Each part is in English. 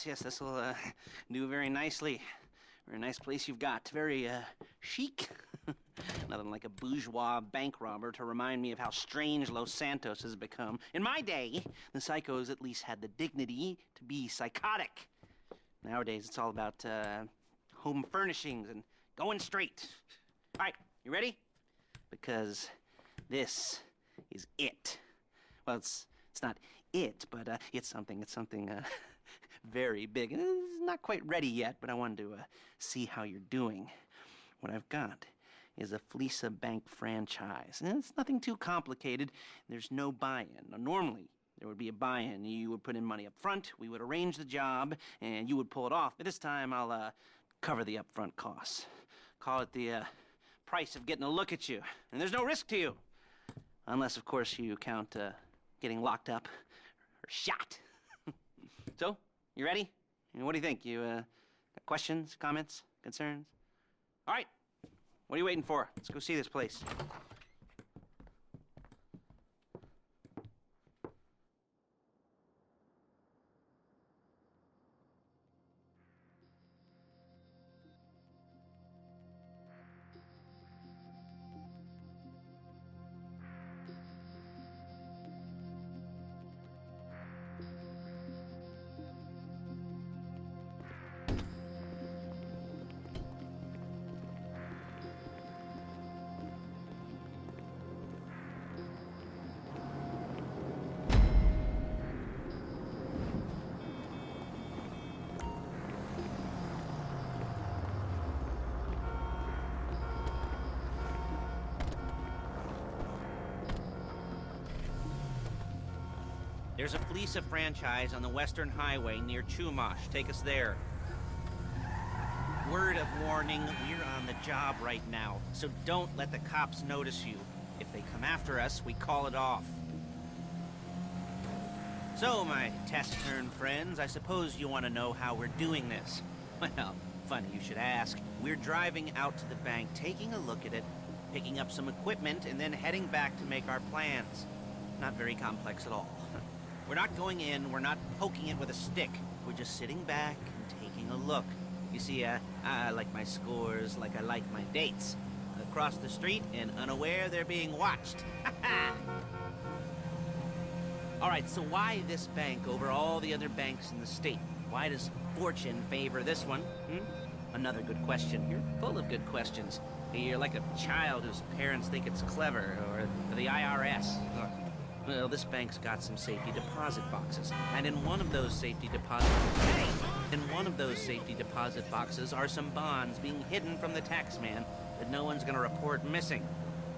yes, this will do very nicely. Very nice place you've got. Very chic. Nothing like a bourgeois bank robber to remind me of how strange Los Santos has become. In my day, the psychos at least had the dignity to be psychotic. Nowadays, it's all about home furnishings and going straight. All right, you ready? Because this is it. Well, it's not it, but it's something very big. It's not quite ready yet, but I wanted to see how you're doing. What I've got is a Fleesa Bank franchise. And it's nothing too complicated. There's no buy-in. Now, normally, there would be a buy-in. You would put in money up front, we would arrange the job, and you would pull it off. But this time, I'll cover the upfront costs. Call it the price of getting a look at you. And there's no risk to you. Unless, of course, you count getting locked up or shot. So, you ready? What do you think? You got questions, comments, concerns? All right. What are you waiting for? Let's go see this place. There's a Fleesa franchise on the Western Highway near Chumash. Take us there. Word of warning, we're on the job right now, so don't let the cops notice you. If they come after us, we call it off. So, my taciturn friends, I suppose you want to know how we're doing this. Well, funny you should ask. We're driving out to the bank, taking a look at it, picking up some equipment, and then heading back to make our plans. Not very complex at all. We're not going in, we're not poking it with a stick. We're just sitting back and taking a look. You see, I like my scores like I like my dates. Across the street and unaware they're being watched. All right, so why this bank over all the other banks in the state? Why does fortune favor this one? Another good question. You're full of good questions. You're like a child whose parents think it's clever, or the IRS. Well, this bank's got some safety deposit boxes, and in one of those safety deposit boxes are some bonds being hidden from the taxman that no one's gonna report missing.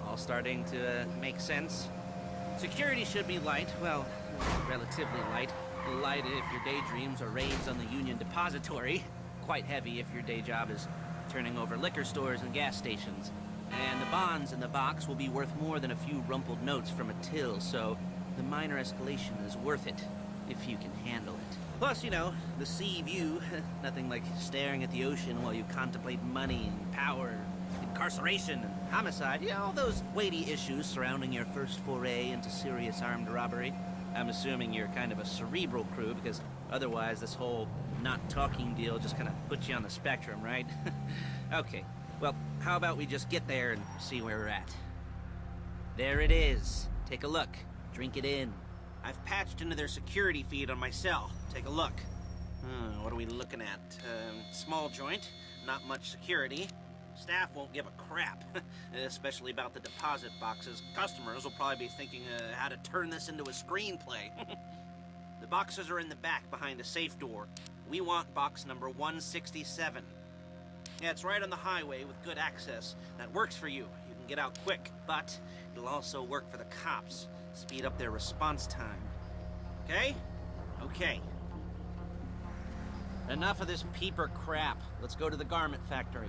All starting to make sense. Security should be light, well, relatively light. Light if your daydreams are raids on the Union Depository. Quite heavy if your day job is turning over liquor stores and gas stations. And the bonds in the box will be worth more than a few rumpled notes from a till, so the minor escalation is worth it, if you can handle it. Plus, you know, the sea view, nothing like staring at the ocean while you contemplate money and power, incarceration and homicide, you know, all those weighty issues surrounding your first foray into serious armed robbery. I'm assuming you're kind of a cerebral crew, because otherwise this whole not talking deal just kind of puts you on the spectrum, right? Okay. Well, how about we just get there and see where we're at? There it is. Take a look. Drink it in. I've patched into their security feed on my cell. Take a look. What are we looking at? Small joint, not much security. Staff won't give a crap, especially about the deposit boxes. Customers will probably be thinking how to turn this into a screenplay. The boxes are in the back behind a safe door. We want box number 167. Yeah, it's right on the highway with good access. That works for you. You can get out quick, but it'll also work for the cops. Speed up their response time. Okay? Okay. Enough of this peeper crap. Let's go to the garment factory.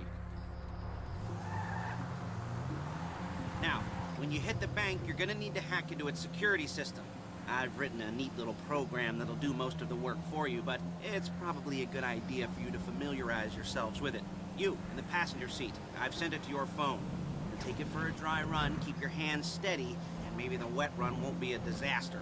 Now, when you hit the bank, you're gonna need to hack into its security system. I've written a neat little program that'll do most of the work for you, but it's probably a good idea for you to familiarize yourselves with it. You, in the passenger seat, I've sent it to your phone. Take it for a dry run, keep your hands steady, and maybe the wet run won't be a disaster.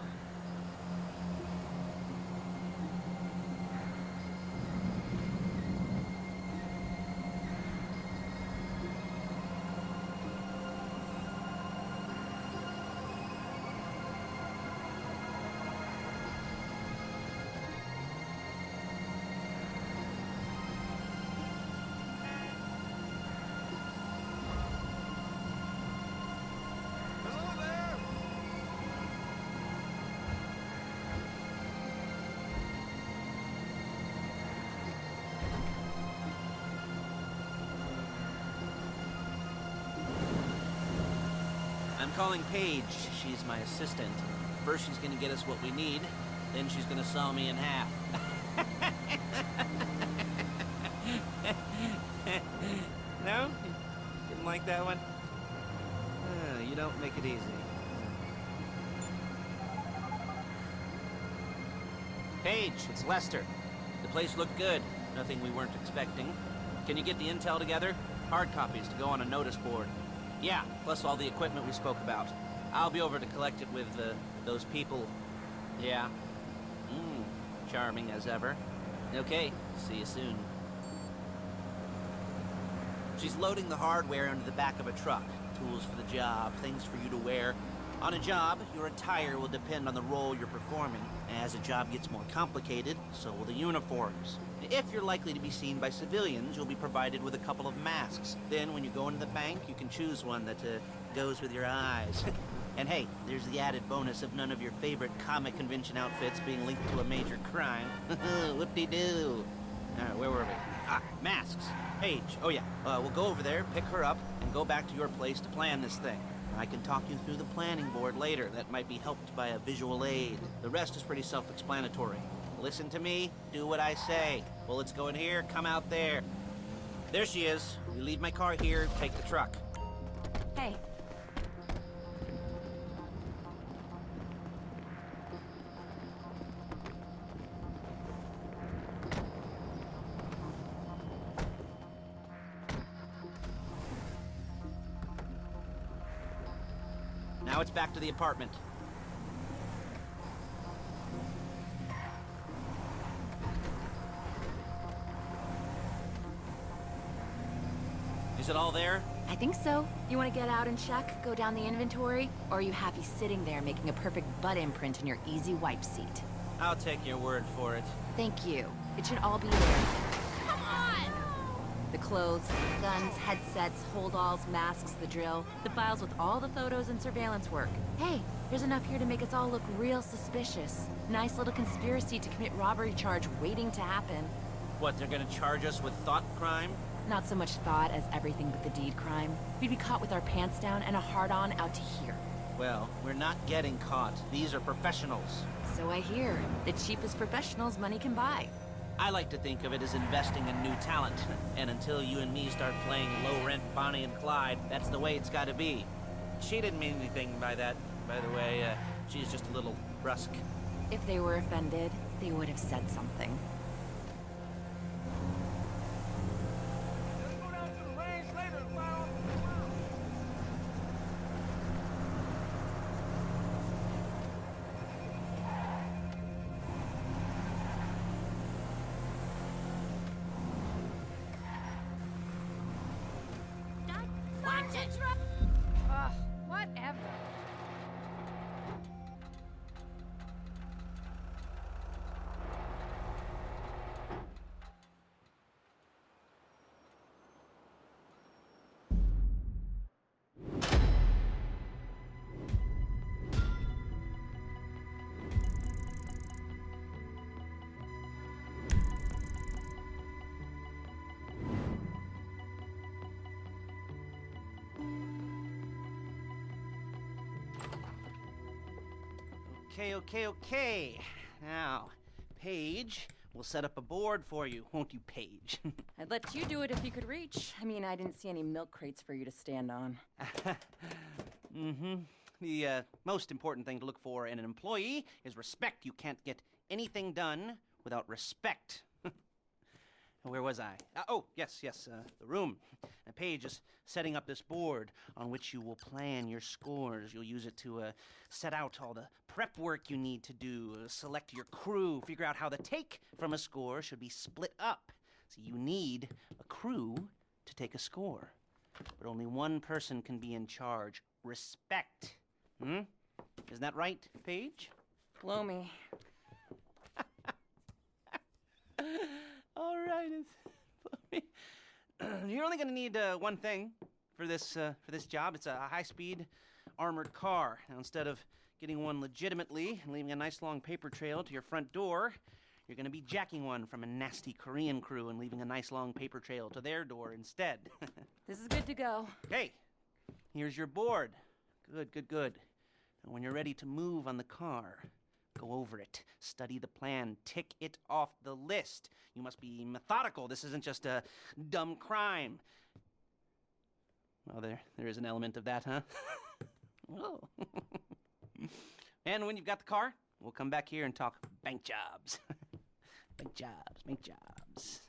I'm calling Paige. She's my assistant. First she's gonna get us what we need, then she's gonna saw me in half. No? Didn't like that one? You don't make it easy. Paige, it's Lester. The place looked good. Nothing we weren't expecting. Can you get the intel together? Hard copies to go on a notice board. Yeah, plus all the equipment we spoke about. I'll be over to collect it with, those people. Yeah. Charming as ever. Okay, see you soon. She's loading the hardware into the back of a truck. Tools for the job, things for you to wear. On a job, your attire will depend on the role you're performing. As a job gets more complicated, so will the uniforms. If you're likely to be seen by civilians, you'll be provided with a couple of masks. Then, when you go into the bank, you can choose one that goes with your eyes. And hey, there's the added bonus of none of your favorite comic convention outfits being linked to a major crime. Whoop-de-doo. Where were we? Masks. Paige. Oh yeah, we'll go over there, pick her up, and go back to your place to plan this thing. I can talk you through the planning board later. That might be helped by a visual aid. The rest is pretty self-explanatory. Listen to me, do what I say. Bullets go in here, come out there. There she is. You leave my car here, take the truck. Hey. Now it's back to the apartment. Is it all there? I think so. You want to get out and check, go down the inventory? Or are you happy sitting there making a perfect butt imprint in your easy wipe seat? I'll take your word for it. Thank you. It should all be there. Come on! The clothes, guns, headsets, holdalls, masks, the drill. The files with all the photos and surveillance work. Hey, there's enough here to make us all look real suspicious. Nice little conspiracy to commit robbery charge waiting to happen. What, they're gonna charge us with thought crime? Not so much thought as everything but the deed crime. We'd be caught with our pants down and a hard-on out to here. Well, we're not getting caught. These are professionals. So I hear. The cheapest professionals money can buy. I like to think of it as investing in new talent. And until you and me start playing low-rent Bonnie and Clyde, that's the way it's gotta be. She didn't mean anything by that, by the way. She's just a little brusque. If they were offended, they would have said something. Ugh, whatever. Okay. Now, Paige, we'll set up a board for you, won't you, Paige? I'd let you do it if you could reach. I mean, I didn't see any milk crates for you to stand on. The most important thing to look for in an employee is respect. You can't get anything done without respect. Where was I? Yes, the room. Now, Paige is setting up this board on which you will plan your scores. You'll use it to set out all the prep work you need to do, select your crew, figure out how the take from a score should be split up. So you need a crew to take a score. But only one person can be in charge. Respect. Isn't that right, Paige? Blow me. All right, you're only gonna need one thing for this job. It's a high-speed armored car. Now, instead of getting one legitimately and leaving a nice long paper trail to your front door, you're gonna be jacking one from a nasty Korean crew and leaving a nice long paper trail to their door instead. This is good to go. Okay, here's your board. Good, good, good. And when you're ready to move on the car, go over it, study the plan, tick it off the list. You must be methodical. This isn't just a dumb crime. Well, there is an element of that, huh? Oh. And when you've got the car, we'll come back here and talk bank jobs. Bank jobs, bank jobs.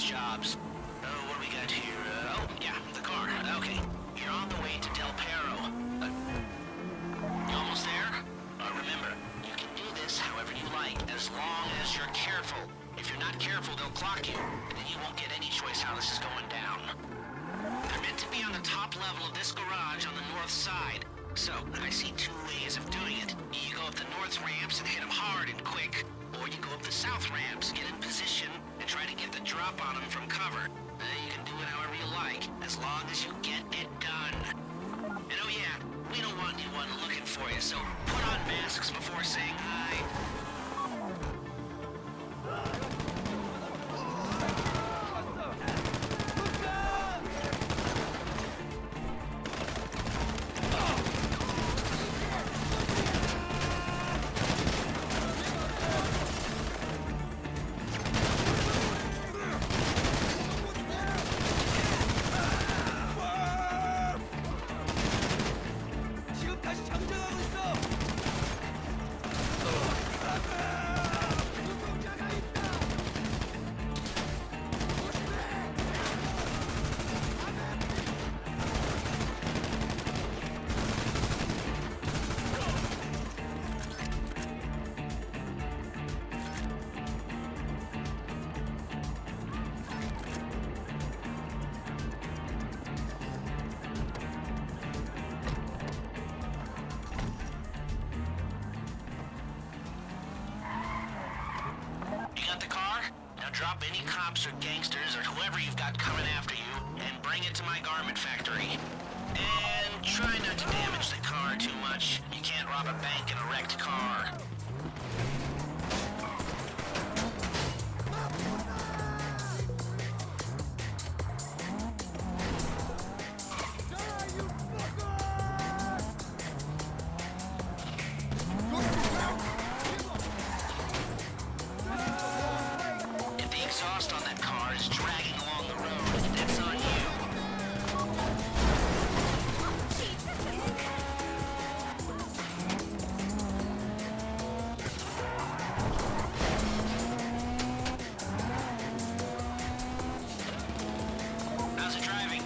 jobs. Oh, what do we got here? Oh, yeah, the car. Okay, you're on the way to Del Perro. You almost there? Remember, you can do this however you like, as long as you're careful. If you're not careful, they'll clock you, and then you won't get any choice how this is going down. They're meant to be on the top level of this garage on the north side. So, I see two ways of doing it. You go up the north ramps and hit them hard and quick, or you go up the south ramps, get in position, and try to get the drop on them from cover. You can do it however you like, as long as you get it done. And oh yeah, we don't want anyone looking for you, so put on masks before saying hi. 지금 다시 장전하고 있어. 누군가가 있다. You got the car? Now drop any cops or gangsters or whoever you've got coming after you and bring it to my garment factory. And try not to damage the car too much. You can't rob a bank in a wrecked car. If the exhaust on that car is dragging along the road, that's on you. How's it driving?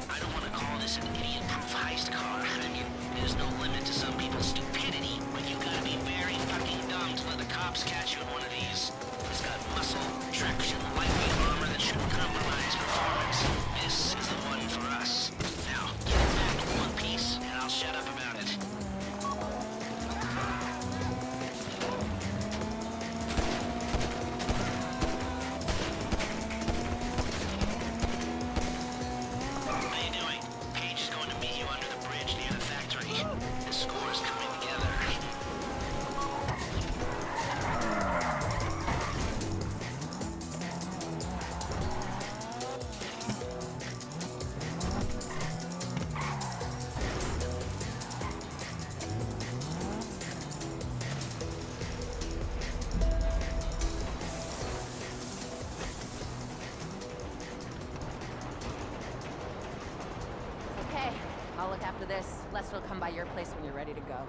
I don't want to call this an idiot-proof heist car. I mean, there's no limit to some people's stupidity, but you gotta be very fucking dumb to let the cops catch you in one of these. It's got muscle, traction, lightweight armor that shouldn't compromise performance. This is the one for us. Now, get it back in one piece, and I'll shut up about it. How you doing? Paige is going to meet you under the bridge near the factory. The score's coming together. Okay, I'll look after this. Les will come by your place when you're ready to go.